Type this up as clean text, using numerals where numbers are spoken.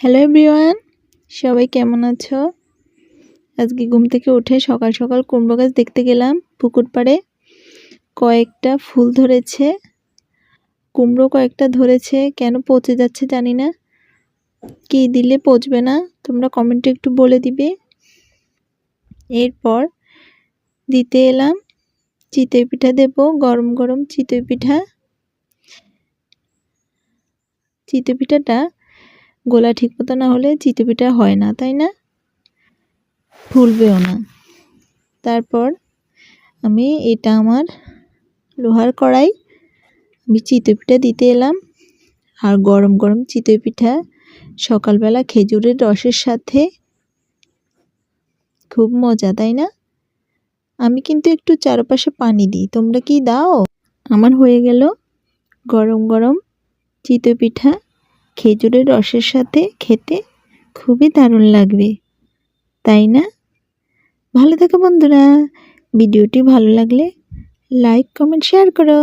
Hello everyone, সবাই কেমন আছো? আজকে ঘুম থেকে উঠে সকাল সকাল কুমড়ো গাছ দেখতে গেলাম। পুকুর পাড়ে কয়েকটা ফুল ধরেছে, কুমড়ো কয়েকটা ধরেছে। কেন পচে যাচ্ছে জানি না, কি দিলে পচবে না তোমরা কমেন্টে একটু বলে দিবে। এরপর দিতে এলাম চিতই পিঠা দেব, গরম গরম চিতই পিঠা। চিতই পিঠাটা গোলা ঠিক মতো না হলে চিতই পিঠা হয় না, তাই না? ফুলবেও না। তারপর এটা আমার লোহার কড়াই, আমি চিতই পিঠা দিতে এলাম। আর গরম গরম চিতই পিঠা সকালবেলা খেজুরের রসের সাথে খুব মজা, তাই না? আমি কিন্তু একটু চারপাশে পানি দিই, তোমরা কি দাও? আমার হয়ে গেল গরম গরম চিতই পিঠা, খেজুরের রসের সাথে খেতে খুবই দারুণ লাগবে, তাই না? ভালো থেকো বন্ধুরা, ভিডিওটি ভালো লাগলে লাইক কমেন্ট শেয়ার করো।